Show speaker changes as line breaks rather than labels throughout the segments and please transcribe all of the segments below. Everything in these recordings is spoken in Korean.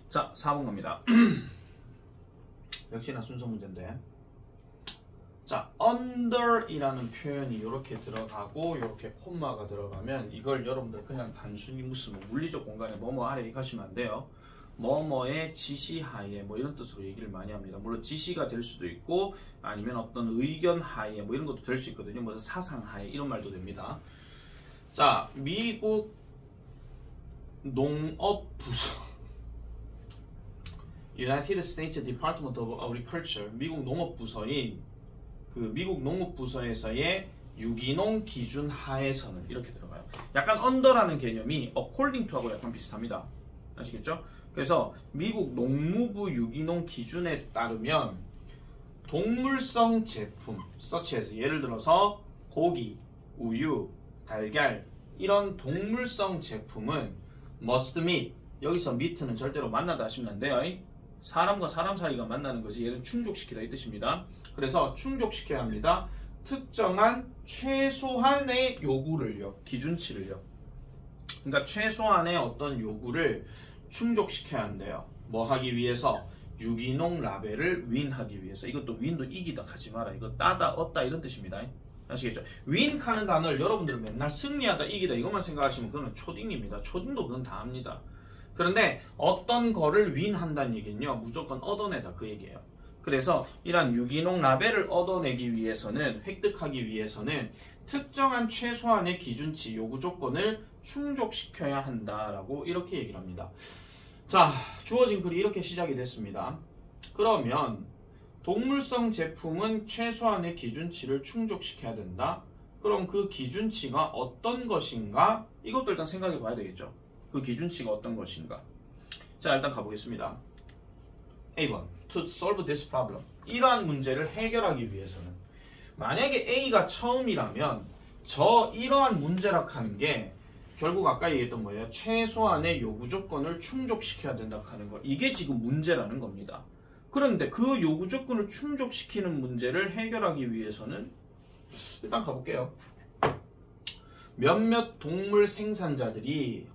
자, 4번 갑니다. 역시나 순서 문제인데, 자, under이라는 표현이 이렇게 들어가고 이렇게 콤마가 들어가면 이걸 여러분들 그냥 단순히 무슨 물리적 공간에 뭐뭐 아래 이렇게 하시면 안 돼요. 뭐뭐의 지시하에 뭐 이런 뜻으로 얘기를 많이 합니다. 물론 지시가 될 수도 있고 아니면 어떤 의견 하에 뭐 이런 것도 될 수 있거든요. 무슨 사상 하에 이런 말도 됩니다. 자, 미국 농업부서 United States Department of Agriculture, 미국 농업부서인 그 미국 농업부서에서의 유기농 기준 하에서는 이렇게 들어가요. 약간 under라는 개념이 according to하고 약간 비슷합니다. 아시겠죠? 그래서 미국 농무부 유기농 기준에 따르면 동물성 제품, such as 예를 들어서 고기, 우유, 달걀 이런 동물성 제품은 must meet, 여기서 meet는 절대로 만나다 하시면 안 돼요. 사람과 사람 사이가 만나는 거지 얘는 충족시키다 이 뜻입니다. 그래서 충족시켜야 합니다. 특정한 최소한의 요구를요, 기준치를요. 그러니까 최소한의 어떤 요구를 충족시켜야 한대요. 뭐 하기 위해서? 유기농 라벨을 윈하기 위해서. 이것도 윈도 이기다 하지 마라. 이거 따다 얻다 이런 뜻입니다. 아시겠죠? 윈 하는 단어를 여러분들은 맨날 승리하다 이기다 이것만 생각하시면 그거는 초딩입니다. 초딩도 그건 다 합니다. 그런데 어떤 거를 윈한다는 얘기는요, 무조건 얻어내다 그 얘기예요. 그래서 이런 유기농 라벨을 얻어내기 위해서는, 획득하기 위해서는 특정한 최소한의 기준치, 요구 조건을 충족시켜야 한다라고 이렇게 얘기를 합니다. 자, 주어진 글이 이렇게 시작이 됐습니다. 그러면 동물성 제품은 최소한의 기준치를 충족시켜야 된다. 그럼 그 기준치가 어떤 것인가? 이것도 일단 생각해 봐야 되겠죠. 그 기준치가 어떤 것인가? 자, 일단 가보겠습니다. A번, to solve this problem. 이러한 문제를 해결하기 위해서는 만약에 A가 처음이라면 이러한 문제라 하는 게 결국 아까 얘기했던 거예요. 최소한의 요구 조건을 충족시켜야 된다 하는 거. 이게 지금 문제라는 겁니다. 그런데 그 요구 조건을 충족시키는 문제를 해결하기 위해서는 일단 가볼게요. 몇몇 동물 생산자들은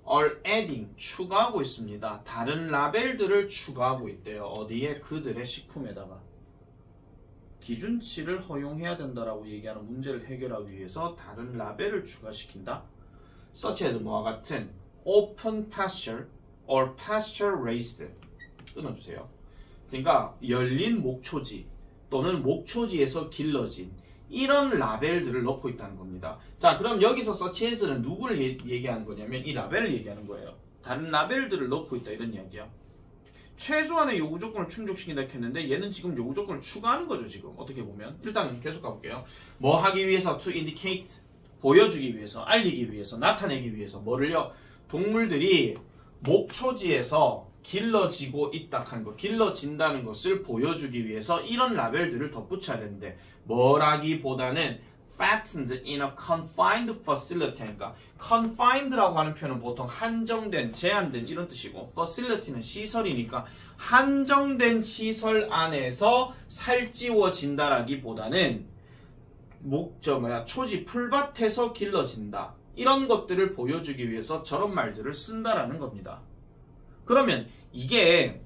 are adding, 추가하고 있습니다. 다른 라벨들을 추가하고 있대요. 어디에? 그들의 식품에다가. 기준치를 허용해야 된다라고 얘기하는 문제를 해결하기 위해서 다른 라벨을 추가시킨다. such as 뭐와 같은 open pasture or pasture raised. 끊어주세요. 그러니까 열린 목초지 또는 목초지에서 길러진 이런 라벨들을 넣고 있다는 겁니다. 자, 그럼 여기서 such as는 누구를 얘기하는 거냐면 이 라벨을 얘기하는 거예요. 다른 라벨들을 넣고 있다 이런 이야기야. 최소한의 요구 조건을 충족시킨다 했는데 얘는 지금 요구 조건을 추가하는 거죠. 지금 어떻게 보면 일단 계속 가볼게요. 뭐 하기 위해서? to indicate, 보여주기 위해서, 알리기 위해서, 나타내기 위해서. 뭐를요? 동물들이 목초지에서 길러지고 있다 하는 거, 길러진다는 것을 보여주기 위해서 이런 라벨들을 덧붙여야 되는데 뭐라기보다는 fattened in a confined facility 하니까 confined라고 하는 표현은 보통 한정된, 제한된 이런 뜻이고 facility는 시설이니까 한정된 시설 안에서 살찌워진다라기보다는 초지 풀밭에서 길러진다 이런 것들을 보여주기 위해서 저런 말들을 쓴다라는 겁니다. 그러면 이게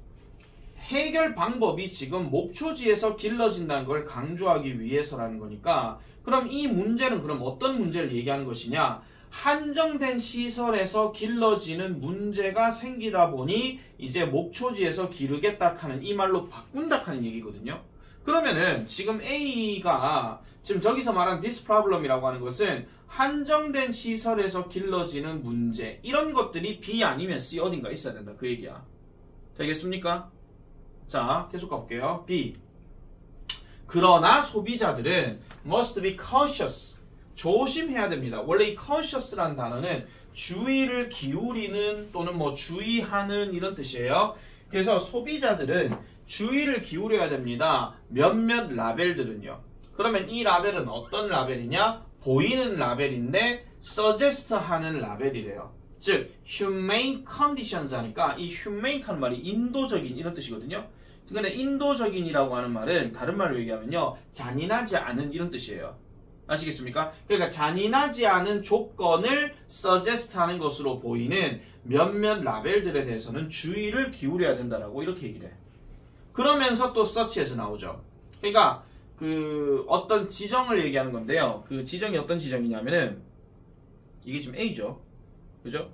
해결 방법이 지금 목초지에서 길러진다는 걸 강조하기 위해서라는 거니까 그럼 이 문제는 그럼 어떤 문제를 얘기하는 것이냐? 한정된 시설에서 길러지는 문제가 생기다 보니 이제 목초지에서 기르겠다 하는 이 말로 바꾼다 하는 얘기거든요. 그러면은 지금 A가 지금 저기서 말한 this problem이라고 하는 것은 한정된 시설에서 길러지는 문제 이런 것들이 B 아니면 C 어딘가 있어야 된다 그 얘기야. 되겠습니까? 자, 계속 가볼게요. B. 그러나 소비자들은 must be cautious. 조심해야 됩니다. 원래 이 cautious라는 단어는 주의를 기울이는 또는 뭐 주의하는 이런 뜻이에요. 그래서 소비자들은 주의를 기울여야 됩니다. 몇몇 라벨들은요. 그러면 이 라벨은 어떤 라벨이냐? 보이는 라벨인데 suggest 하는 라벨이래요. 즉 humane conditions 하니까 이 humane 하는 말이 인도적인 이런 뜻이거든요. 근데 인도적인이라고 하는 말은 다른 말로 얘기하면요 잔인하지 않은 이런 뜻이에요. 아시겠습니까? 그러니까 잔인하지 않은 조건을 suggest하는 것으로 보이는 몇몇 라벨들에 대해서는 주의를 기울여야 된다라고 이렇게 얘기를 해. 그러면서 또 search에서 나오죠. 그러니까 그 어떤 지정을 얘기하는 건데요. 그 지정이 어떤 지정이냐면은 이게 지금 A죠. 그죠?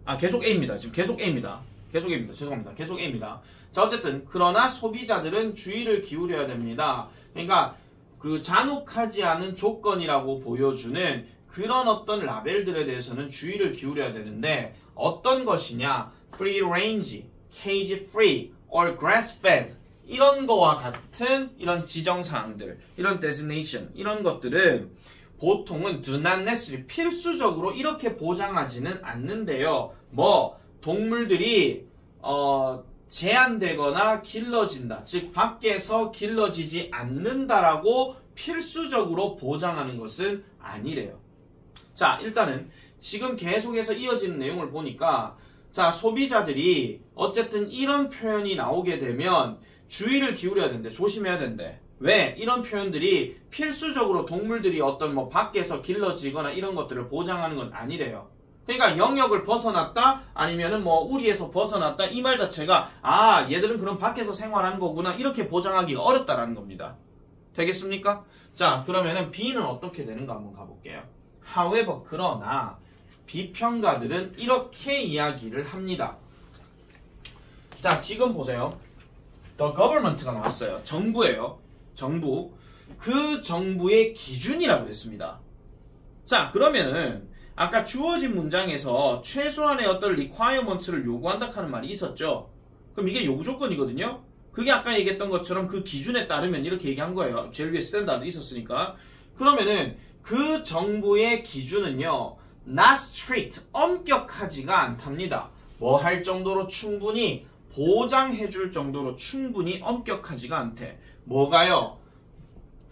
아, 계속 A입니다. 지금 계속 A입니다. 계속 A입니다. 죄송합니다. 계속 A입니다. 자, 어쨌든 그러나 소비자들은 주의를 기울여야 됩니다. 그러니까 그 잔혹하지 않은 조건이라고 보여주는 그런 어떤 라벨들에 대해서는 주의를 기울여야 되는데 어떤 것이냐? free range, cage free, or grass fed 이런 거와 같은 이런 지정사항들, 이런 designation, 이런 것들은 보통은 do not necessarily 필수적으로 이렇게 보장하지는 않는데요. 뭐 동물들이 제한되거나 길러진다, 즉 밖에서 길러지지 않는다라고 필수적으로 보장하는 것은 아니래요. 자, 일단은 지금 계속해서 이어지는 내용을 보니까 자, 소비자들이 어쨌든 이런 표현이 나오게 되면 주의를 기울여야 된대, 조심해야 된대. 왜? 이런 표현들이 필수적으로 동물들이 어떤 뭐 밖에서 길러지거나 이런 것들을 보장하는 건 아니래요. 그러니까 영역을 벗어났다 아니면은 뭐 우리에서 벗어났다 이 말 자체가 아, 얘들은 그럼 밖에서 생활하는 거구나 이렇게 보장하기가 어렵다라는 겁니다. 되겠습니까? 자, 그러면은 B는 어떻게 되는가 한번 가볼게요. However, 그러나 비평가들은 이렇게 이야기를 합니다. 자, 지금 보세요. The government가 나왔어요. 정부예요. 정부. 그 정부의 기준이라고 그랬습니다. 자, 그러면은 아까 주어진 문장에서 최소한의 어떤 requirements를 요구한다 하는 말이 있었죠. 그럼 이게 요구 조건이거든요. 그게 아까 얘기했던 것처럼 그 기준에 따르면 이렇게 얘기한 거예요. 제일 위에 스탠다드 있었으니까. 그러면은 그 정부의 기준은요, not strict, 엄격하지가 않답니다. 뭐 할 정도로 충분히 보장해줄 정도로 충분히 엄격하지가 않대. 뭐가요?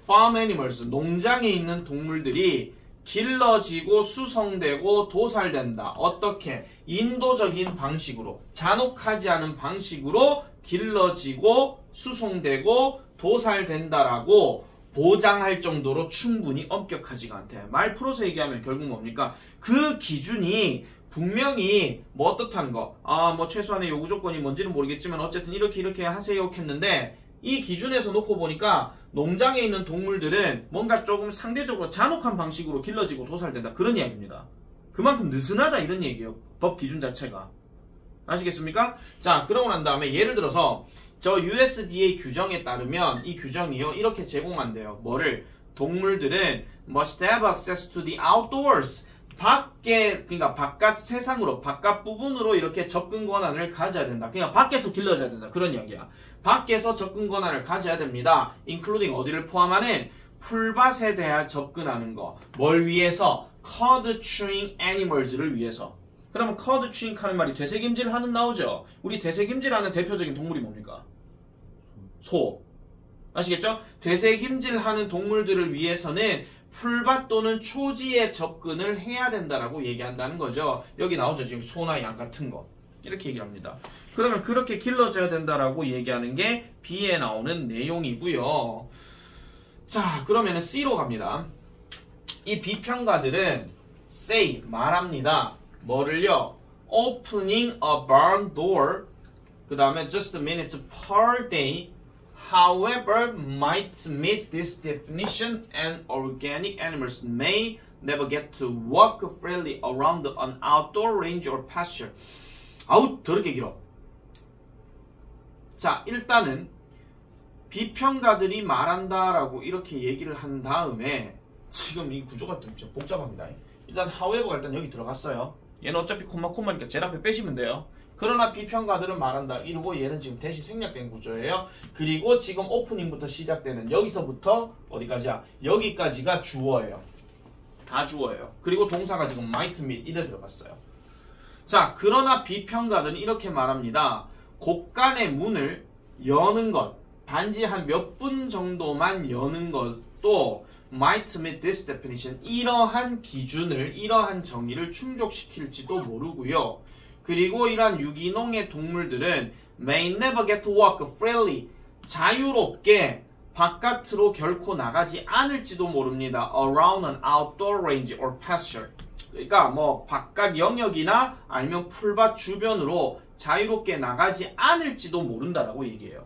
farm animals, 농장에 있는 동물들이 길러지고 수송되고 도살된다. 어떻게? 인도적인 방식으로, 잔혹하지 않은 방식으로 길러지고 수송되고 도살된다라고 보장할 정도로 충분히 엄격하지가 않대. 말 풀어서 얘기하면 결국 뭡니까? 그 기준이 분명히 뭐 어떻다는 거, 뭐 최소한의 요구 조건이 뭔지는 모르겠지만 어쨌든 이렇게 하세요 했는데 이 기준에서 놓고 보니까 농장에 있는 동물들은 뭔가 조금 상대적으로 잔혹한 방식으로 길러지고 도살된다. 그런 이야기입니다. 그만큼 느슨하다 이런 얘기예요. 법 기준 자체가. 아시겠습니까? 자, 그러고 난 다음에 예를 들어서 저 USDA 규정에 따르면 이 규정이요, 이렇게 제공한대요. 뭐를? 동물들은 must have access to the outdoors. 밖에, 그러니까 바깥 세상으로, 바깥 부분으로 이렇게 접근 권한을 가져야 된다. 그러니까 밖에서 길러져야 된다. 그런 이야기야. 밖에서 접근 권한을 가져야 됩니다. including 어디를 포함하는? 풀밭에 대한 접근하는 거. 뭘 위해서? cod chewing animals를 위해서. 그러면 cod chewing 하는 말이 되새김질 하는 나오죠. 우리 되새김질 하는 대표적인 동물이 뭡니까? 소. 아시겠죠? 되새김질 하는 동물들을 위해서는 풀밭 또는 초지에 접근을 해야 된다라고 얘기한다는 거죠. 여기 나오죠. 지금 소나 양 같은 거. 이렇게 얘기를 합니다. 그러면 그렇게 길러져야 된다라고 얘기하는 게 B에 나오는 내용이고요. 자, 그러면 C로 갑니다. 이 비평가들은 say, 말합니다. 뭐를요? Opening a barn door, 그 다음에 just minutes per day, however might meet this definition and organic animals may never get to walk freely around an outdoor range or pasture. 아우, 더럽게 길어. 자, 일단은 비평가들이 말한다라고 이렇게 얘기를 한 다음에 지금 이 구조가 좀 복잡합니다. 일단 however가 일단 여기 들어갔어요. 얘는 어차피 콤마니까 제일 앞에 빼시면 돼요. 그러나 비평가들은 말한다. 이러고 얘는 지금 대시 생략된 구조예요. 그리고 지금 오프닝부터 시작되는 여기서부터 어디까지야? 여기까지가 주어예요. 다 주어예요. 그리고 동사가 지금 might meet 이래 들어갔어요. 자, 그러나 비평가들은 이렇게 말합니다. 곳간의 문을 여는 것, 단지 한 몇 분 정도만 여는 것도 might meet this definition, 이러한 기준을, 이러한 정의를 충족시킬지도 모르고요. 그리고 이러한 유기농의 동물들은 may never get to walk freely, 자유롭게 바깥으로 결코 나가지 않을지도 모릅니다. around an outdoor range or pasture. 그러니까 뭐 바깥 영역이나 아니면 풀밭 주변으로 자유롭게 나가지 않을지도 모른다라고 얘기해요.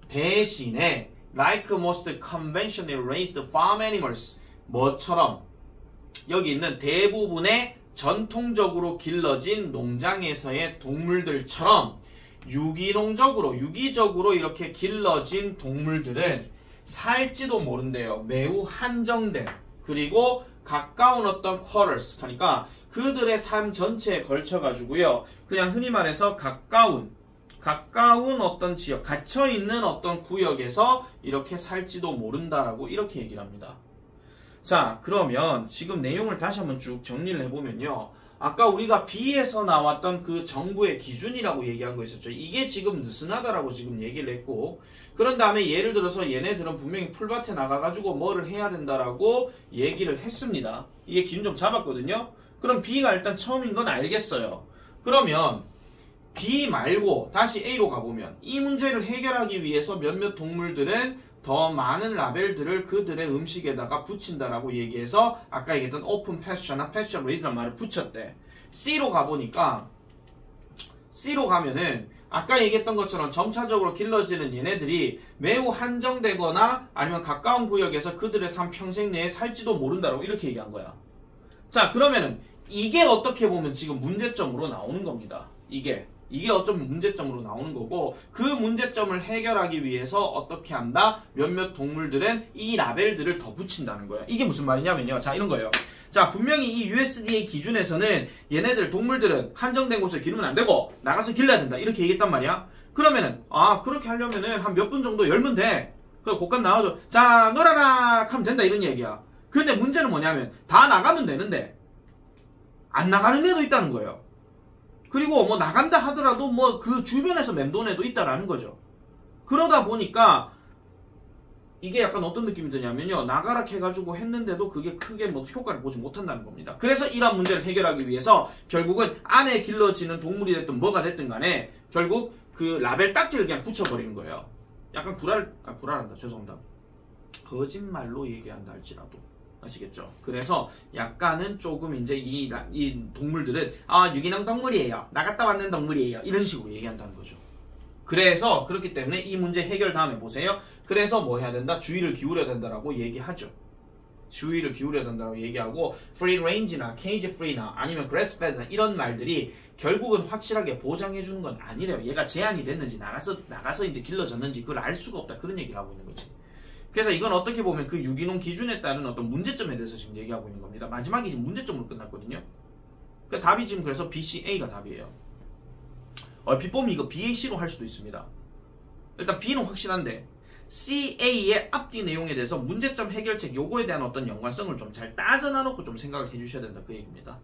대신에 like most conventionally raised farm animals 뭐처럼 여기 있는 대부분의 전통적으로 길러진 농장에서의 동물들처럼 유기적으로 이렇게 길러진 동물들은 살지도 모른대요. 매우 한정된 그리고 가까운 어떤 quarters 그러니까 그들의 삶 전체에 걸쳐 가지고요. 그냥 흔히 말해서 가까운 어떤 지역, 갇혀 있는 어떤 구역에서 이렇게 살지도 모른다라고 이렇게 얘기를 합니다. 자, 그러면 지금 내용을 다시 한번 쭉 정리를 해보면요. 아까 우리가 B에서 나왔던 그 정부의 기준이라고 얘기한 거 있었죠. 이게 지금 느슨하다라고 지금 얘기를 했고, 그런 다음에 예를 들어서 얘네들은 분명히 풀밭에 나가가지고 뭐를 해야 된다라고 얘기를 했습니다. 이게 기준 좀 잡았거든요. 그럼 B가 일단 처음인 건 알겠어요. 그러면 B 말고 다시 A로 가보면 이 문제를 해결하기 위해서 몇몇 동물들은 더 많은 라벨들을 그들의 음식에다가 붙인다라고 얘기해서 아까 얘기했던 오픈 패스처나 패스처 레이즈라는 말을 붙였대. C로 가보니까 C로 가면은 아까 얘기했던 것처럼 점차적으로 길러지는 얘네들이 매우 한정되거나 아니면 가까운 구역에서 그들의 삶 평생 내에 살지도 모른다라고 이렇게 얘기한 거야. 자, 그러면은 이게 어떻게 보면 지금 문제점으로 나오는 겁니다. 이게 어쩌면 문제점으로 나오는 거고 그 문제점을 해결하기 위해서 어떻게 한다? 몇몇 동물들은 이 라벨들을 더 붙인다는 거예요. 이게 무슨 말이냐면요. 자, 이런 거예요. 자, 분명히 이 USDA 기준에서는 얘네들 동물들은 한정된 곳을 기르면 안 되고 나가서 길러야 된다. 이렇게 얘기했단 말이야. 그러면은 그렇게 하려면은 한 몇 분 정도 열면 돼. 그 곡간 나와줘. 자, 놀아라 하면 된다 이런 얘기야. 근데 문제는 뭐냐면 다 나가면 되는데 안 나가는 애도 있다는 거예요. 그리고 뭐 나간다 하더라도 뭐 그 주변에서 맴도는 애도 있다라는 거죠. 그러다 보니까 이게 약간 어떤 느낌이 드냐면요. 나가라 해가지고 했는데도 그게 크게 뭐 효과를 보지 못한다는 겁니다. 그래서 이런 문제를 해결하기 위해서 결국은 안에 길러지는 동물이 됐든 뭐가 됐든 간에 결국 그 라벨 딱지를 그냥 붙여버리는 거예요. 약간 불안한다. 죄송합니다. 거짓말로 얘기한다 할지라도. 아시겠죠? 그래서 약간은 조금 이제 이 동물들은 유기농 동물이에요. 나갔다 왔는 동물이에요. 이런 식으로 얘기한다는 거죠. 그래서 그렇기 때문에 이 문제 해결 다음에 보세요. 그래서 뭐 해야 된다? 주의를 기울여야 된다라고 얘기하죠. 주의를 기울여야 된다고 얘기하고 free range나 cage free나 아니면 grass fed나 이런 말들이 결국은 확실하게 보장해 주는 건 아니래요. 얘가 제한이 됐는지 나가서 이제 길러졌는지 그걸 알 수가 없다. 그런 얘기를 하고 있는 거지. 그래서 이건 어떻게 보면 그 유기농 기준에 따른 어떤 문제점에 대해서 지금 얘기하고 있는 겁니다. 마지막이 지금 문제점으로 끝났거든요. 그 답이 지금 그래서 B, C, A가 답이에요. 얼핏 보면 이거 B, A, C로 할 수도 있습니다. 일단 B는 확실한데 C, A의 앞뒤 내용에 대해서 문제점 해결책 요거에 대한 어떤 연관성을 좀 잘 따져놔놓고 좀 생각을 해주셔야 된다 그 얘기입니다.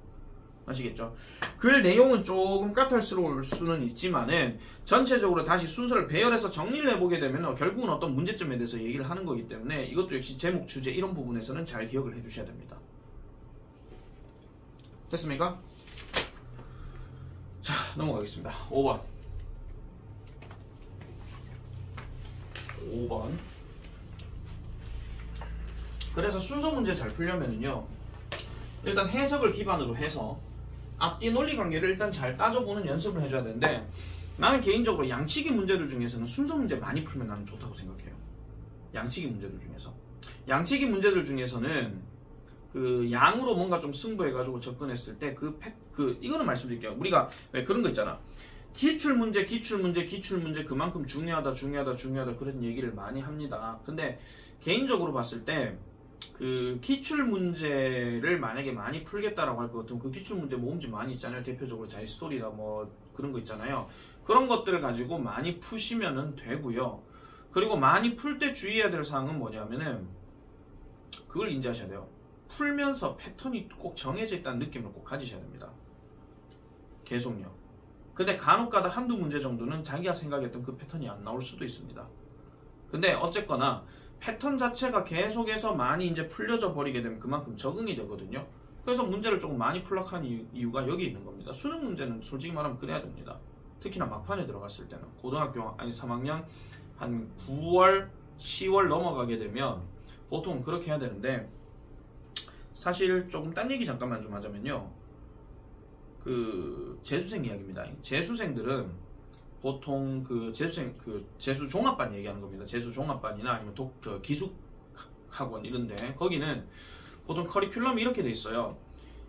아시겠죠? 글 내용은 조금 까탈스러울 수는 있지만은 전체적으로 다시 순서를 배열해서 정리를 해보게 되면 결국은 어떤 문제점에 대해서 얘기를 하는 거기 때문에 이것도 역시 제목, 주제 이런 부분에서는 잘 기억을 해주셔야 됩니다. 됐습니까? 자, 넘어가겠습니다. 5번. 그래서 순서 문제 잘 풀려면은요 일단 해석을 기반으로 해서 앞뒤 논리 관계를 일단 잘 따져보는 연습을 해줘야 되는데 나는 개인적으로 양치기 문제들 중에서는 순서 문제 많이 풀면 나는 좋다고 생각해요. 양치기 문제들 중에서는 그 양으로 뭔가 좀 승부해가지고 접근했을 때 이거는 말씀드릴게요. 우리가 왜 그런 거 있잖아. 기출문제 그만큼 중요하다 그런 얘기를 많이 합니다. 근데 개인적으로 봤을 때 그 기출문제를 만약에 많이 풀겠다라고 할 것 같으면 그 기출문제 모음집 많이 있잖아요. 대표적으로 자이스토리나 뭐 그런 거 있잖아요. 그런 것들을 가지고 많이 푸시면은 되고요. 그리고 많이 풀 때 주의해야 될 사항은 뭐냐면은 그걸 인지하셔야 돼요. 풀면서 패턴이 꼭 정해져 있다는 느낌을 꼭 가지셔야 됩니다. 계속요. 근데 간혹가다 한두 문제 정도는 자기가 생각했던 그 패턴이 안 나올 수도 있습니다. 근데 어쨌거나 패턴 자체가 계속해서 많이 이제 풀려져 버리게 되면 그만큼 적응이 되거든요. 그래서 문제를 조금 많이 풀락한 이유가 여기 있는 겁니다. 수능 문제는 솔직히 말하면 그래야 됩니다. 특히나 막판에 들어갔을 때는 고등학교 3학년 한 9월 10월 넘어가게 되면 보통 그렇게 해야 되는데, 사실 조금 딴 얘기 잠깐만 좀 하자면요, 그 재수생 이야기입니다. 재수생들은 보통 재수 종합반 얘기하는 겁니다. 재수 종합반이나 아니면 기숙 학원 이런데, 거기는 보통 커리큘럼이 이렇게 돼 있어요.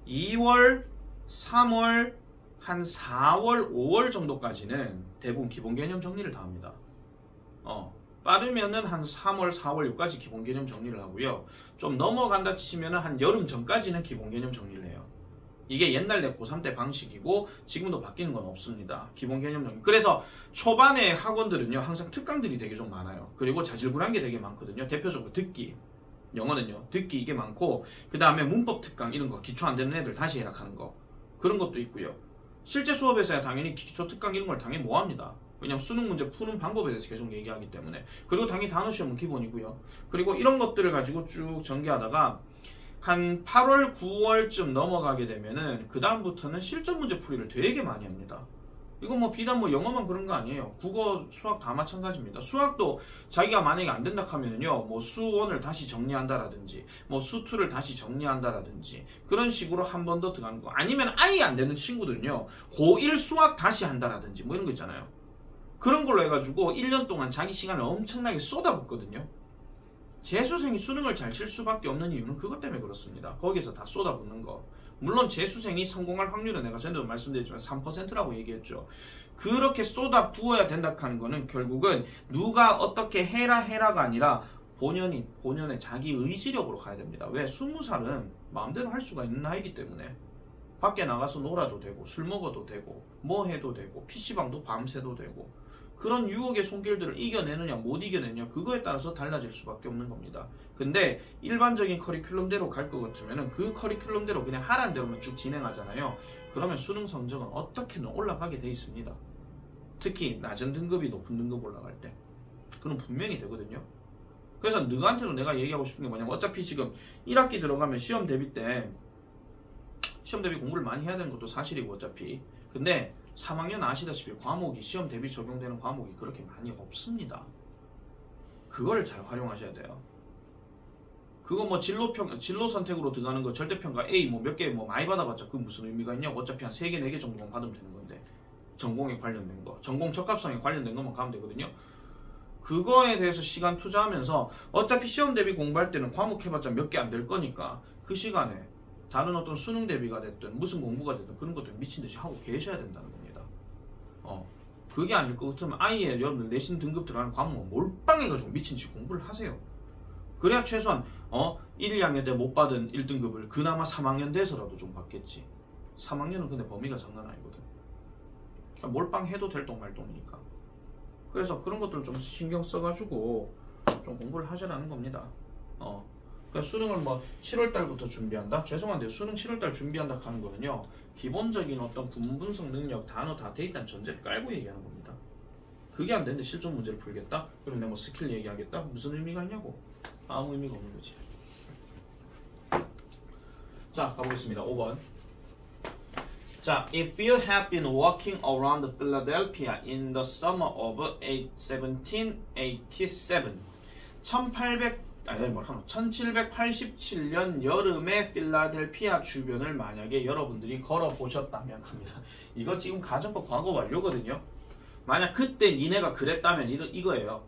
2월, 3월, 한 4월, 5월 정도까지는 대부분 기본 개념 정리를 다 합니다. 빠르면은 한 3월, 4월, 6까지 기본 개념 정리를 하고요. 좀 넘어간다 치면은 한 여름 전까지는 기본 개념 정리를 해요. 이게 옛날 내 고3 때 방식이고 지금도 바뀌는 건 없습니다. 기본 개념 정리. 그래서 초반에 학원들은요, 항상 특강들이 되게 좀 많아요. 그리고 자질구레한 게 되게 많거든요. 대표적으로 듣기. 영어는요, 듣기 이게 많고, 그 다음에 문법 특강 이런 거, 기초 안 되는 애들 다시 해락하는 거, 그런 것도 있고요. 실제 수업에서야 당연히 기초 특강 이런 걸 당연히 뭐 합니다. 왜냐면 수능 문제 푸는 방법에 대해서 계속 얘기하기 때문에. 그리고 당연히 단어 시험은 기본이고요. 그리고 이런 것들을 가지고 쭉 전개하다가 한 8월, 9월쯤 넘어가게 되면은 그 다음부터는 실전 문제 풀이를 되게 많이 합니다. 이거 뭐 비단 뭐 영어만 그런 거 아니에요. 국어, 수학 다 마찬가지입니다. 수학도 자기가 만약에 안 된다 하면은요, 뭐 수1을 다시 정리한다라든지, 뭐 수2를 다시 정리한다라든지, 그런 식으로 한 번 더 들어가는 거. 아니면 아예 안 되는 친구들은요, 고1 수학 다시 한다라든지, 뭐 이런 거 있잖아요. 그런 걸로 해가지고 1년 동안 자기 시간을 엄청나게 쏟아붓거든요. 재수생이 수능을 잘 칠 수밖에 없는 이유는 그것 때문에 그렇습니다. 거기에서 다 쏟아붓는 거. 물론 재수생이 성공할 확률은 내가 전에도 말씀드렸지만 3%라고 얘기했죠. 그렇게 쏟아부어야 된다 하는 거는 결국은 누가 어떻게 해라가 아니라 본연의 자기 의지력으로 가야 됩니다. 왜? 20살은 마음대로 할 수가 있는 나이기 때문에. 밖에 나가서 놀아도 되고, 술 먹어도 되고, 뭐 해도 되고, PC방도 밤새도 되고, 그런 유혹의 손길들을 이겨내느냐 못 이겨내느냐, 그거에 따라서 달라질 수밖에 없는 겁니다. 근데 일반적인 커리큘럼대로 갈 것 같으면 그 커리큘럼대로 그냥 하라는 대로만 쭉 진행하잖아요. 그러면 수능 성적은 어떻게든 올라가게 돼 있습니다. 특히 낮은 등급이 높은 등급 올라갈 때 그건 분명히 되거든요. 그래서 너한테도 내가 얘기하고 싶은 게 뭐냐면, 어차피 지금 1학기 들어가면 시험 대비 공부를 많이 해야 되는 것도 사실이고 어차피. 근데 3학년 아시다시피 과목이 시험 대비 적용되는 과목이 그렇게 많이 없습니다. 그거를 잘 활용하셔야 돼요. 그거 뭐 진로 선택으로 들어가는 거 절대평가 A 뭐 몇 개 뭐 많이 받아봤자 그 무슨 의미가 있냐고. 어차피 한 3개, 4개 정도만 받으면 되는 건데, 전공에 관련된 거, 전공 적합성에 관련된 것만 가면 되거든요. 그거에 대해서 시간 투자하면서 어차피 시험 대비 공부할 때는 과목 해봤자 몇 개 안 될 거니까 그 시간에 다른 어떤 수능 대비가 됐든 무슨 공부가 됐든 그런 것들 미친듯이 하고 계셔야 된다는 겁니다. 그게 아닐 것 같으면 아예 여러분들 내신 등급 들어가는 과목은 몰빵해가지고 미친듯이 공부를 하세요. 그래야 최소한 1, 2학년 때 못 받은 1등급을 그나마 3학년 돼서라도 좀 받겠지. 3학년은 근데 범위가 장난 아니거든. 그러니까 몰빵해도 될 똥 말똥이니까. 그래서 그런 것들을 좀 신경 써가지고 좀 공부를 하시라는 겁니다. 그러니까 수능을 뭐 7월달부터 준비한다? 죄송한데 수능 7월달 준비한다 하는 거는요, 기본적인 어떤 구문 분석 능력, 단어 다 돼 있다는 전제를 깔고 얘기하는 겁니다. 그게 안 되는데 실전 문제를 풀겠다? 그럼 내가 뭐 스킬 얘기하겠다? 무슨 의미가 있냐고. 아무 의미가 없는 거지. 자, 가보겠습니다. 5번. 자, if you have been walking around Philadelphia in the summer of 1787, 1787년 여름에 필라델피아 주변을 만약에 여러분들이 걸어보셨다면 합니다. 이거 지금 가정법 과거 완료거든요. 만약 그때 니네가 그랬다면 이거예요.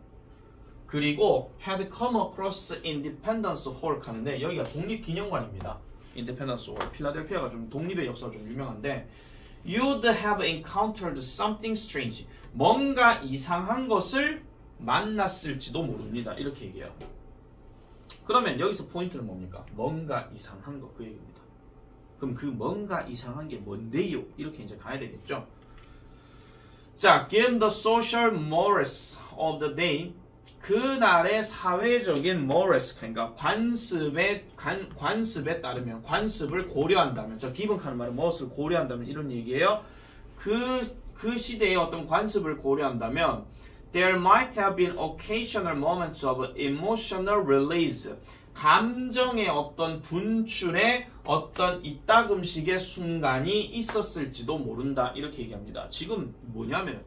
그리고 had come across Independence Hall 하는데 여기가 독립기념관입니다. Independence Hall. 필라델피아가 좀 독립의 역사가 좀 유명한데, you'd have encountered something strange. 뭔가 이상한 것을 만났을지도 모릅니다. 이렇게 얘기해요. 그러면 여기서 포인트는 뭡니까? 뭔가 이상한 거, 그 얘기입니다. 그럼 그 뭔가 이상한 게 뭔데요? 이렇게 이제 가야 되겠죠. 자, given the social mores of the day, 그날의 사회적인 mores, 그러니까 관습에 따르면, 관습을 고려한다면, 저 기본 하는 말은 무엇을 고려한다면 이런 얘기예요. 그 시대의 어떤 관습을 고려한다면 there might have been occasional moments of emotional release. 감정의 어떤 분출에 어떤 이따금씩의 순간이 있었을지도 모른다. 이렇게 얘기합니다. 지금 뭐냐면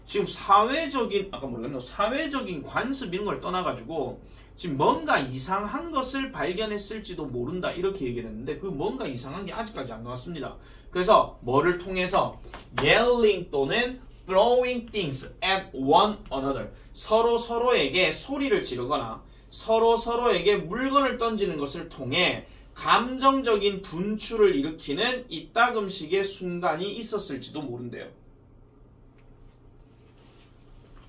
지금 사회적인 아까 모르겠네요. 사회적인 관습 이런 걸 떠나가지고 지금 뭔가 이상한 것을 발견했을지도 모른다 이렇게 얘기를 했는데 그 뭔가 이상한 게 아직까지 안 나왔습니다. 그래서 뭐를 통해서 yelling 또는 throwing things at one another 서로에게 소리를 지르거나 서로에게 물건을 던지는 것을 통해 감정적인 분출을 일으키는 이따금씩의 순간이 있었을지도 모른대요.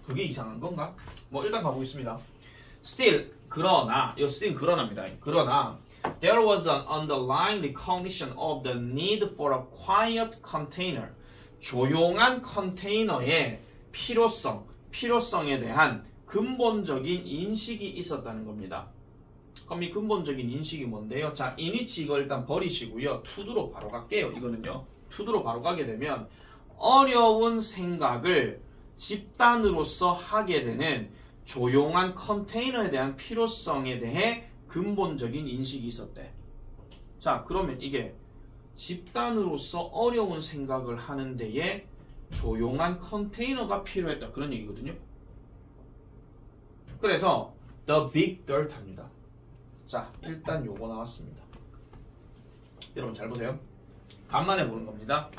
그게 이상한 건가? 뭐 일단 가보겠습니다. Still, 그러나, 이 still 그러나입니다. 그러나 there was an underlying recognition of the need for a quiet container. 조용한 컨테이너의 필요성에 대한 근본적인 인식이 있었다는 겁니다. 그럼 이 근본적인 인식이 뭔데요? 자, 이니치 이거 일단 버리시고요. 투두로 바로 갈게요. 이거는요. 투두로 바로 가게 되면 어려운 생각을 집단으로서 하게 되는 조용한 컨테이너에 대한 필요성에 대해 근본적인 인식이 있었대. 자, 그러면 이게 집단으로서 어려운 생각을 하는 데에 조용한 컨테이너가 필요했다. 그런 얘기거든요. 그래서 The Big Dirt입니다. 자, 일단 요거 나왔습니다. 여러분 잘 보세요. 간만에 보는 겁니다.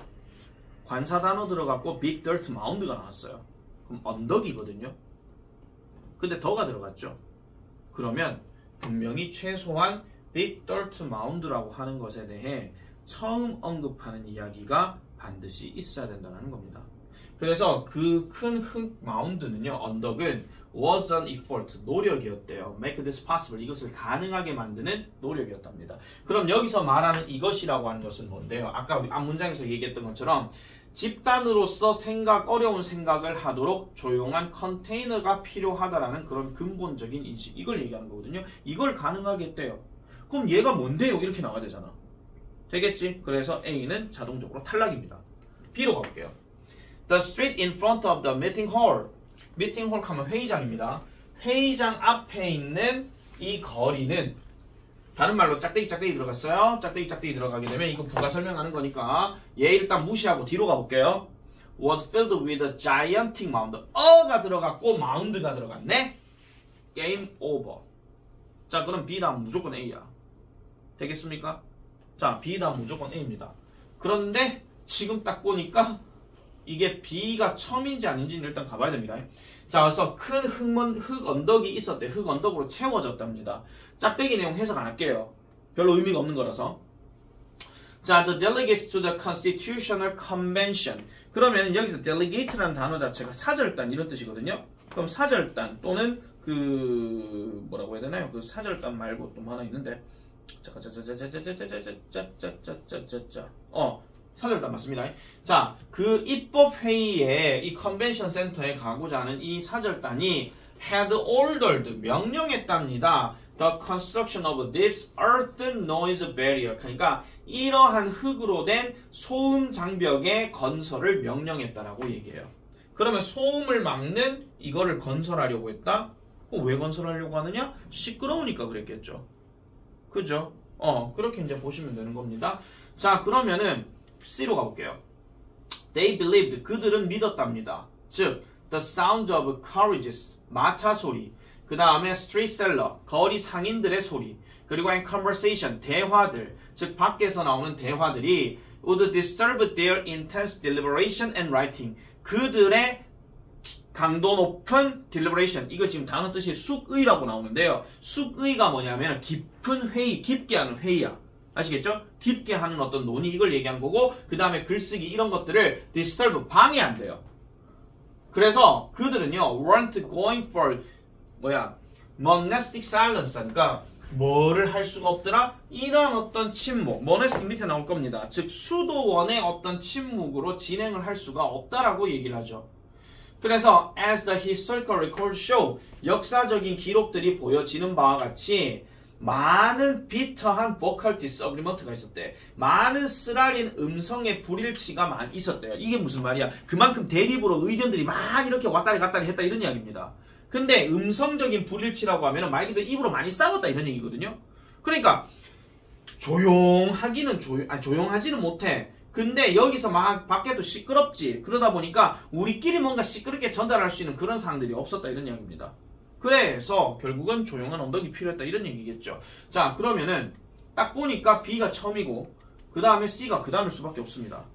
관사 단어 들어갔고 Big Dirt Mound가 나왔어요. 그럼 언덕이거든요. 근데 더가 들어갔죠. 그러면 분명히 최소한 Big Dirt Mound라고 하는 것에 대해 처음 언급하는 이야기가 반드시 있어야 된다는 겁니다. 그래서 그 큰 흙 마운드는요, 언덕은 was an effort, 노력이었대요. make this possible, 이것을 가능하게 만드는 노력이었답니다. 그럼 여기서 말하는 이것이라고 하는 것은 뭔데요? 아까 앞 문장에서 얘기했던 것처럼 집단으로서 어려운 생각을 하도록 조용한 컨테이너가 필요하다라는 그런 근본적인 인식, 이걸 얘기하는 거거든요. 이걸 가능하게 했대요. 그럼 얘가 뭔데요? 이렇게 나와야 되잖아. 되겠지? 그래서 A는 자동적으로 탈락입니다. B로 가볼게요. The street in front of the meeting hall. meeting hall 하면 회의장입니다. 회의장 앞에 있는 이 거리는 다른 말로 짝대기 들어갔어요. 짝대기 들어가게 되면 이거 부가 설명하는 거니까 얘 일단 무시하고 뒤로 가볼게요. was filled with a gigantic mound. 어가 들어갔고 마운드가 들어갔네. Game over. 자, 그럼 B 다음 무조건 A야. 되겠습니까? 자, B 다음 무조건 A입니다. 그런데 지금 딱 보니까 이게 B가 처음인지 아닌지는 일단 가봐야 됩니다. 자, 그래서 큰 흙 언덕이 있었대. 흙 언덕으로 채워졌답니다. 짝대기 내용 해석 안 할게요. 별로 의미가 없는 거라서. 자, the delegates to the Constitutional Convention. 그러면 여기서 delegate라는 단어 자체가 사절단 이런 뜻이거든요. 그럼 사절단 또는 그 뭐라고 해야 되나요? 그 사절단 말고 또 하나 있는데. 사절단 맞습니다. 자, 그 입법회의에 이 컨벤션 센터에 가고자 하는 이 사절단이 had ordered 명령했답니다. The construction of this earthen noise barrier. 그러니까 이러한 흙으로 된 소음 장벽의 건설을 명령했다라고 얘기해요. 그러면 소음을 막는 이거를 건설하려고 했다? 왜 건설하려고 하느냐? 시끄러우니까 그랬겠죠. 그죠? 그렇게 이제 보시면 되는 겁니다. 자, 그러면은 C로 가볼게요. They believed, 그들은 믿었답니다. 즉, the sound of carriages, 마차 소리, 그 다음에 street seller, 거리 상인들의 소리, 그리고 in conversation, 대화들, 즉 밖에서 나오는 대화들이 would disturb their intense deliberation and writing, 그들의 강도 높은 deliberation, 이거 지금 단어 뜻이 숙의라고 나오는데요. 숙의가 뭐냐면 깊은 회의, 깊게 하는 회의야. 아시겠죠? 깊게 하는 어떤 논의, 이걸 얘기하는 거고, 그 다음에 글쓰기 이런 것들을 disturb, 방해한대요. 그래서 그들은요 weren't going for monastic silence, 그러니까 뭐를 할 수가 없더라? 이런 어떤 침묵, monastic 밑에 나올 겁니다. 즉 수도원의 어떤 침묵으로 진행을 할 수가 없다라고 얘기를 하죠. 그래서 as the historical records show, 역사적인 기록들이 보여지는 바와 같이 많은 비터한 vocal disagreement가 있었대. 많은 쓰라린 음성의 불일치가 있었대요. 이게 무슨 말이야? 그만큼 대립으로 의견들이 막 이렇게 왔다리 갔다리 했다 이런 이야기입니다. 근데 음성적인 불일치라고 하면 말 그대로 입으로 많이 싸웠다 이런 얘기거든요. 그러니까 조용하지는 못해. 근데 여기서 막 밖에도 시끄럽지. 그러다 보니까 우리끼리 뭔가 시끄럽게 전달할 수 있는 그런 상황들이 없었다 이런 이야기입니다. 그래서 결국은 조용한 언덕이 필요했다 이런 얘기겠죠. 자, 그러면은 딱 보니까 B가 처음이고 그 다음에 C가 그 다음일 수밖에 없습니다.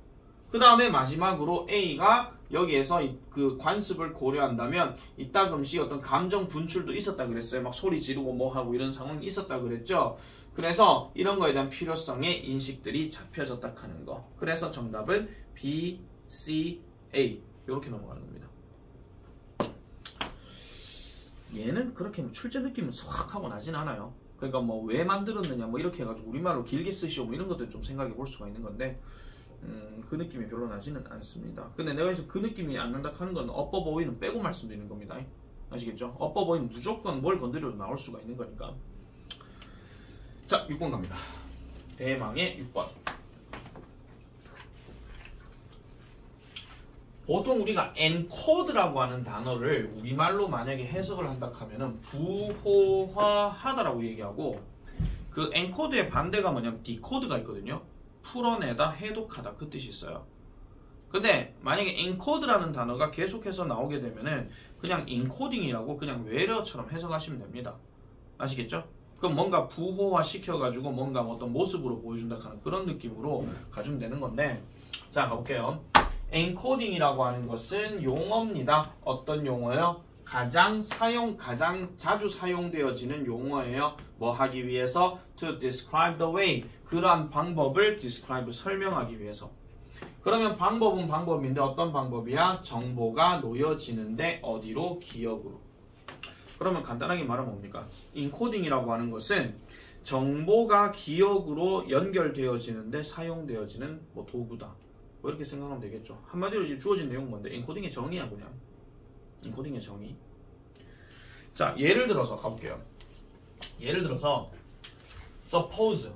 그 다음에 마지막으로 A가 여기에서 그 관습을 고려한다면 이따금씩 어떤 감정 분출도 있었다 그랬어요. 막 소리 지르고 뭐 하고 이런 상황이 있었다 그랬죠. 그래서 이런 거에 대한 필요성의 인식들이 잡혀졌다 하는 거. 그래서 정답은 B, C, A 이렇게 넘어가는 겁니다. 얘는 그렇게 뭐 출제 느낌은 싹 하고 나진 않아요. 그러니까 뭐 왜 만들었느냐 뭐 이렇게 해가지고 우리말로 길게 쓰시오 뭐 이런 것들 좀 생각해 볼 수가 있는 건데 그 느낌이 별로 나지는 않습니다. 근데 내가 여기서 그 느낌이 안 난다 하는 건 업버 보이는 빼고 말씀드리는 겁니다. 아시겠죠? 업버 보이는 무조건 뭘 건드려도 나올 수가 있는 거니까. 자, 6번 갑니다. 대망의 6번. 보통 우리가 엔코드라고 하는 단어를 우리말로 만약에 해석을 한다 하면은 부호화하다라고 얘기하고 그 엔코드의 반대가 뭐냐면 디코드가 있거든요. 풀어내다, 해독하다 그 뜻이 있어요. 근데 만약에 엔코드라는 단어가 계속해서 나오게 되면은 그냥 인코딩이라고 그냥 외래어처럼 해석하시면 됩니다. 아시겠죠? 그럼 뭔가 부호화 시켜가지고 뭔가 어떤 모습으로 보여준다 하는 그런 느낌으로 가주면 되는 건데, 자 가볼게요. 엔코딩이라고 하는 것은 용어입니다. 어떤 용어요? 가장 자주 사용되어지는 용어예요. 뭐 하기 위해서? To describe the way. 그러한 방법을 describe, 설명하기 위해서. 그러면 방법은 방법인데 어떤 방법이야? 정보가 놓여지는데 어디로? 기억으로. 그러면 간단하게 말하면 뭡니까? 인코딩이라고 하는 것은 정보가 기억으로 연결되어지는데 사용되어지는 뭐 도구다. 뭐 이렇게 생각하면 되겠죠. 한마디로 이제 주어진 내용은 뭔데? 인코딩의 정의야 그냥. 인코딩의 정의. 자, 예를 들어서 가볼게요. 예를 들어서 suppose.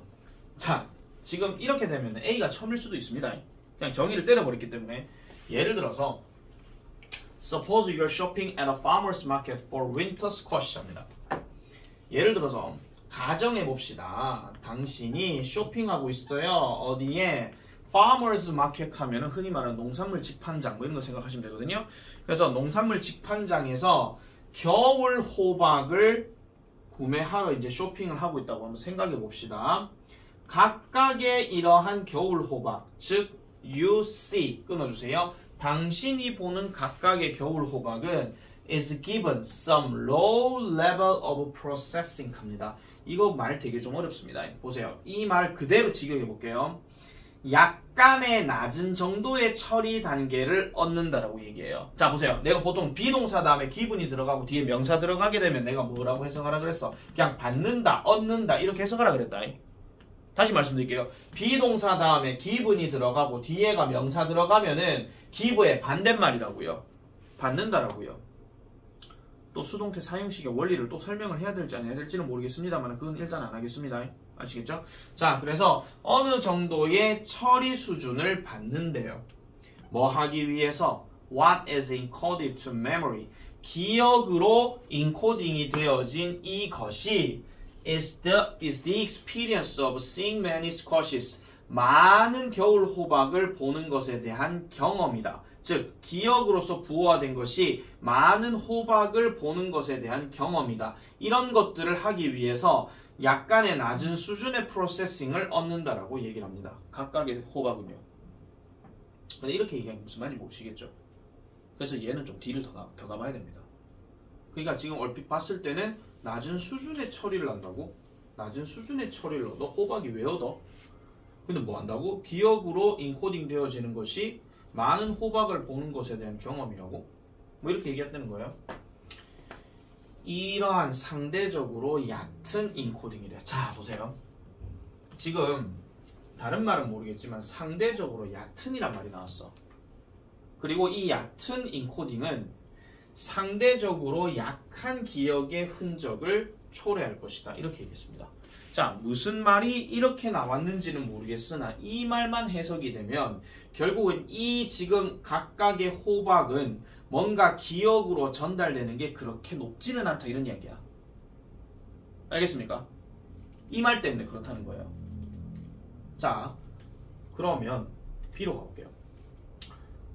자, 지금 이렇게 되면 A가 처음일 수도 있습니다. 그냥 정의를 때려버렸기 때문에. 예를 들어서 Suppose you're shopping at a farmer's market for winter squash 합니다. 예를 들어서 가정해 봅시다. 당신이 쇼핑하고 있어요. 어디에? farmer's market 하면 흔히 말하는 농산물 직판장 뭐 이런 거 생각하시면 되거든요. 그래서 농산물 직판장에서 겨울 호박을 구매하러 이제 쇼핑을 하고 있다고 한번 생각해 봅시다. 각각의 이러한 겨울 호박, 즉 you see 끊어주세요. 당신이 보는 각각의 겨울 호박은 is given some low level of processing 합니다. 이거 말 되게 좀 어렵습니다. 보세요. 이 말 그대로 직역해 볼게요. 약간의 낮은 정도의 처리 단계를 얻는다라고 얘기해요. 자 보세요. 내가 보통 비동사 다음에 기분이 들어가고 뒤에 명사 들어가게 되면 내가 뭐라고 해석하라 그랬어? 그냥 받는다, 얻는다 이렇게 해석하라 그랬다. 다시 말씀드릴게요. 비동사 다음에 기분이 들어가고 뒤에가 명사 들어가면은 기부의 반대말이라고요. 받는다라고요. 또 수동태 사용식의 원리를 또 설명을 해야 될지 안 해야 될지는 모르겠습니다만 그건 일단 안 하겠습니다. 아시겠죠? 자, 그래서 어느 정도의 처리 수준을 받는데요. 뭐 하기 위해서? What is encoded to memory? 기억으로 인코딩이 되어진 이것이 is the experience of seeing many squashes. 많은 겨울 호박을 보는 것에 대한 경험이다. 즉, 기억으로서 부호화된 것이 많은 호박을 보는 것에 대한 경험이다. 이런 것들을 하기 위해서 약간의 낮은 수준의 프로세싱을 얻는다라고 얘기를 합니다. 각각의 호박은요. 근데 이렇게 얘기하면 무슨 말인지 모르시겠죠? 그래서 얘는 좀 뒤를 더 가봐야 됩니다. 그러니까 지금 얼핏 봤을 때는 낮은 수준의 처리를 한다고? 낮은 수준의 처리를 얻어? 호박이 왜 얻어? 근데 뭐 한다고? 기억으로 인코딩 되어지는 것이 많은 호박을 보는 것에 대한 경험이라고? 뭐 이렇게 얘기했다는 거예요. 이러한 상대적으로 얕은 인코딩이래. 자, 보세요. 지금 다른 말은 모르겠지만 상대적으로 얕은이란 말이 나왔어. 그리고 이 얕은 인코딩은 상대적으로 약한 기억의 흔적을 초래할 것이다. 이렇게 얘기했습니다. 자, 무슨 말이 이렇게 나왔는지는 모르겠으나 이 말만 해석이 되면 결국은 이 지금 각각의 호박은 뭔가 기억으로 전달되는 게 그렇게 높지는 않다 이런 이야기야. 알겠습니까? 이 말 때문에 그렇다는 거예요. 자, 그러면 B로 가볼게요.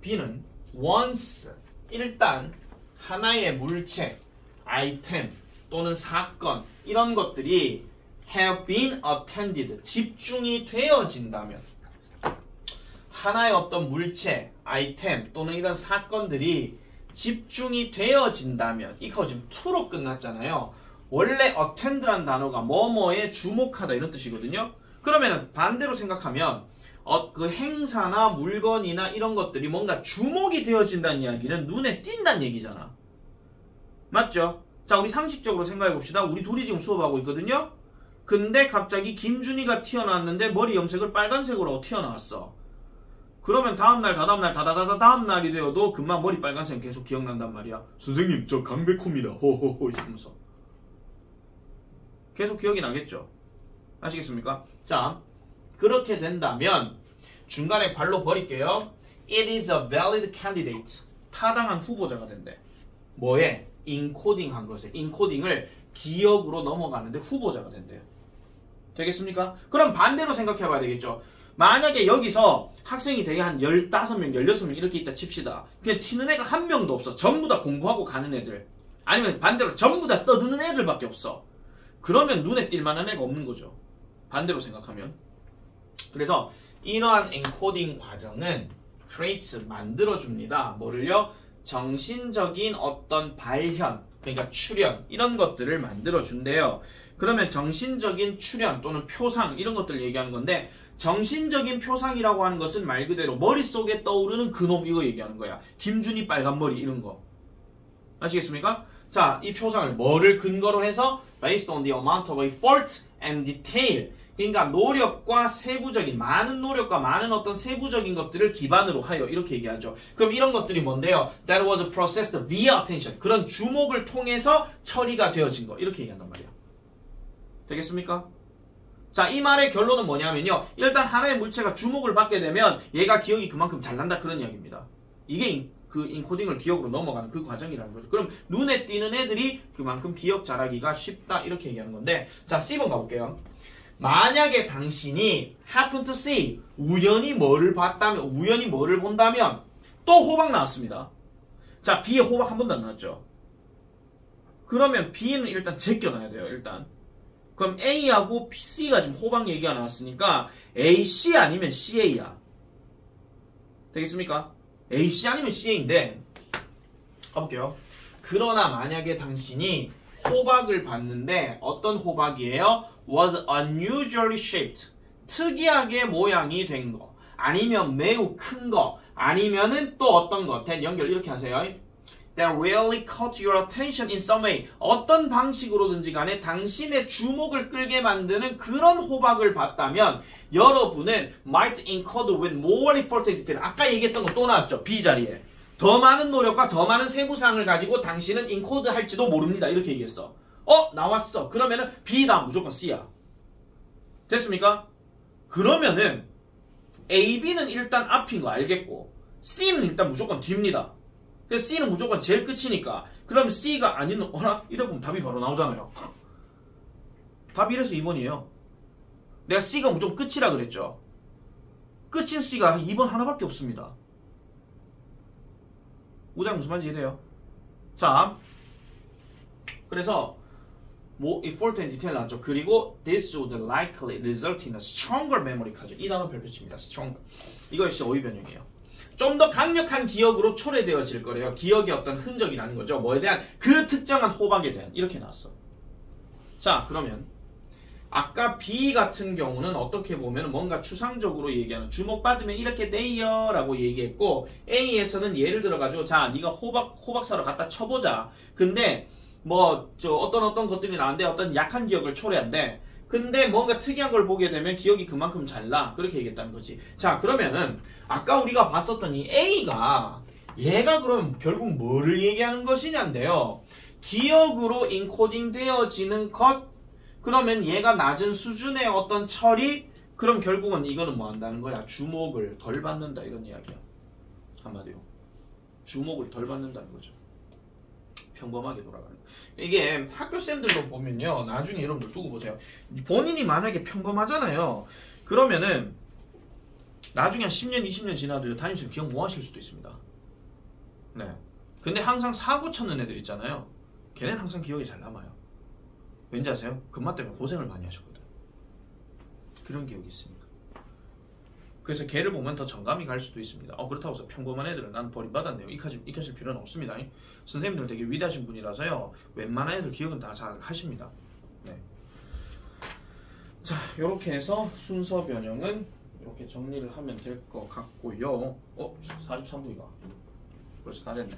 B는 once 일단 하나의 물체, 아이템 또는 사건 이런 것들이 have been attended 집중이 되어진다면 하나의 어떤 물체, 아이템 또는 이런 사건들이 집중이 되어진다면 이거 지금 to로 끝났잖아요. 원래 attend란 단어가 뭐뭐에 주목하다 이런 뜻이거든요. 그러면 반대로 생각하면 그 행사나 물건이나 이런 것들이 뭔가 주목이 되어진다는 이야기는 눈에 띈다는 얘기잖아. 맞죠? 자, 우리 상식적으로 생각해 봅시다. 우리 둘이 지금 수업하고 있거든요. 근데 갑자기 김준이가 튀어나왔는데 머리 염색을 빨간색으로 튀어나왔어. 그러면 다음날, 다음날이 되어도 금방 머리 빨간색 계속 기억난단 말이야. 선생님, 저 강백호입니다. 호호호 이러면서. 계속 기억이 나겠죠? 아시겠습니까? 자, 그렇게 된다면 중간에 괄호 버릴게요. It is a valid candidate. 타당한 후보자가 된대. 뭐에? 인코딩한 것에. 인코딩을 기억으로 넘어가는데 후보자가 된대요. 되겠습니까? 그럼 반대로 생각해 봐야 되겠죠. 만약에 여기서 학생이 되게 한 15명, 16명 이렇게 있다 칩시다. 그냥 튀는 애가 한 명도 없어. 전부 다 공부하고 가는 애들. 아니면 반대로 전부 다 떠드는 애들밖에 없어. 그러면 눈에 띌 만한 애가 없는 거죠. 반대로 생각하면. 그래서 이러한 엔코딩 과정은 creates 만들어줍니다. 뭐를요? 정신적인 어떤 발현, 그러니까 출현 이런 것들을 만들어준대요. 그러면 정신적인 출현 또는 표상 이런 것들을 얘기하는 건데 정신적인 표상이라고 하는 것은 말 그대로 머릿속에 떠오르는 그놈 이거 얘기하는 거야. 김준이 빨간머리 이런 거. 아시겠습니까? 자, 이 표상을 뭐를 근거로 해서 based on the amount of effort and detail 그러니까 노력과 세부적인 많은 노력과 많은 어떤 세부적인 것들을 기반으로 하여 이렇게 얘기하죠. 그럼 이런 것들이 뭔데요? That was processed via attention. 그런 주목을 통해서 처리가 되어진 거 이렇게 얘기한단 말이야. 되겠습니까? 자, 이 말의 결론은 뭐냐면요. 일단 하나의 물체가 주목을 받게 되면 얘가 기억이 그만큼 잘난다 그런 이야기입니다. 이게 그 인코딩을 기억으로 넘어가는 그 과정이라는 거죠. 그럼 눈에 띄는 애들이 그만큼 기억 잘하기가 쉽다 이렇게 얘기하는 건데 자, C번 가볼게요. 만약에 당신이 happen to see 우연히 뭐를 봤다면 우연히 뭐를 본다면 또 호박 나왔습니다. 자, B에 호박 한 번도 안 나왔죠. 그러면 B는 일단 제껴놔야 돼요. 일단 그럼 A하고 C가 지금 호박 얘기가 나왔으니까 AC 아니면 CA야. 되겠습니까? AC 아니면 CA인데 가볼게요. 그러나 만약에 당신이 호박을 봤는데 어떤 호박이에요? was unusually shaped. 특이하게 모양이 된 거. 아니면 매우 큰 거. 아니면은 또 어떤 거. 된 연결 이렇게 하세요. That really caught your attention in some way. 어떤 방식으로든지 간에 당신의 주목을 끌게 만드는 그런 호박을 봤다면 여러분은 might encode with more effort and detail. 아까 얘기했던 거 또 나왔죠. B 자리에. 더 많은 노력과 더 많은 세부사항을 가지고 당신은 인코드 할지도 모릅니다. 이렇게 얘기했어. 나왔어. 그러면은 B다 무조건 C야. 됐습니까? 그러면은 A, B는 일단 앞인 거 알겠고 C는 일단 무조건 뒤입니다. 그래서 C는 무조건 제일 끝이니까 그러면 C가 아니면 이러면 답이 바로 나오잖아요. 답이 이래서 2번이에요. 내가 C가 무조건 끝이라 그랬죠. 끝인 C가 2번 하나밖에 없습니다. 오답 무슨 말인지 이해돼요? 자, 그래서 뭐 effort and detail 나왔죠. 그리고 this would likely result in a stronger memory 가죠. 이 단어 별표칩니다. stronger. 이거 역시 어휘 변형이에요. 좀 더 강력한 기억으로 초래되어질 거래요. 기억의 어떤 흔적이 나는 거죠. 뭐에 대한 그 특정한 호박에 대한 이렇게 나왔어. 자, 그러면 아까 B 같은 경우는 어떻게 보면 뭔가 추상적으로 얘기하는 주목받으면 이렇게 돼요 라고 얘기했고 A에서는 예를 들어가지고 자 네가 호박 사러 갖다 쳐보자. 근데 뭐 어떤 것들이 나는데 어떤 약한 기억을 초래한대. 근데 뭔가 특이한 걸 보게 되면 기억이 그만큼 잘 나. 그렇게 얘기했다는 거지. 자, 그러면은 아까 우리가 봤었던 이 A가 얘가 그럼 결국 뭐를 얘기하는 것이냐인데요. 기억으로 인코딩 되어지는 것. 그러면 얘가 낮은 수준의 어떤 처리. 그럼 결국은 이거는 뭐 한다는 거야? 주목을 덜 받는다 이런 이야기야. 한마디로. 주목을 덜 받는다는 거죠. 평범하게 돌아가는 거. 이게 학교쌤들로 보면요. 나중에 여러분들 두고 보세요. 본인이 만약에 평범하잖아요. 그러면은 나중에 한 10년, 20년 지나도 담임쌤 기억 못 하실 수도 있습니다. 네. 근데 항상 사고 찾는 애들 있잖아요. 걔네는 항상 기억이 잘 남아요. 왠지 아세요? 금마 때문에 고생을 많이 하셨거든. 그런 기억이 있습니다. 그래서 걔를 보면 더 정감이 갈 수도 있습니다. 그렇다고 해서 평범한 애들은 난 버림받았네요. 익혀질 필요는 없습니다. 선생님들 되게 위대하신 분이라서요. 웬만한 애들 기억은 다 잘 하십니다. 네. 자, 이렇게 해서 순서 변형은 이렇게 정리를 하면 될 것 같고요. 43분이가 벌써 다 됐네.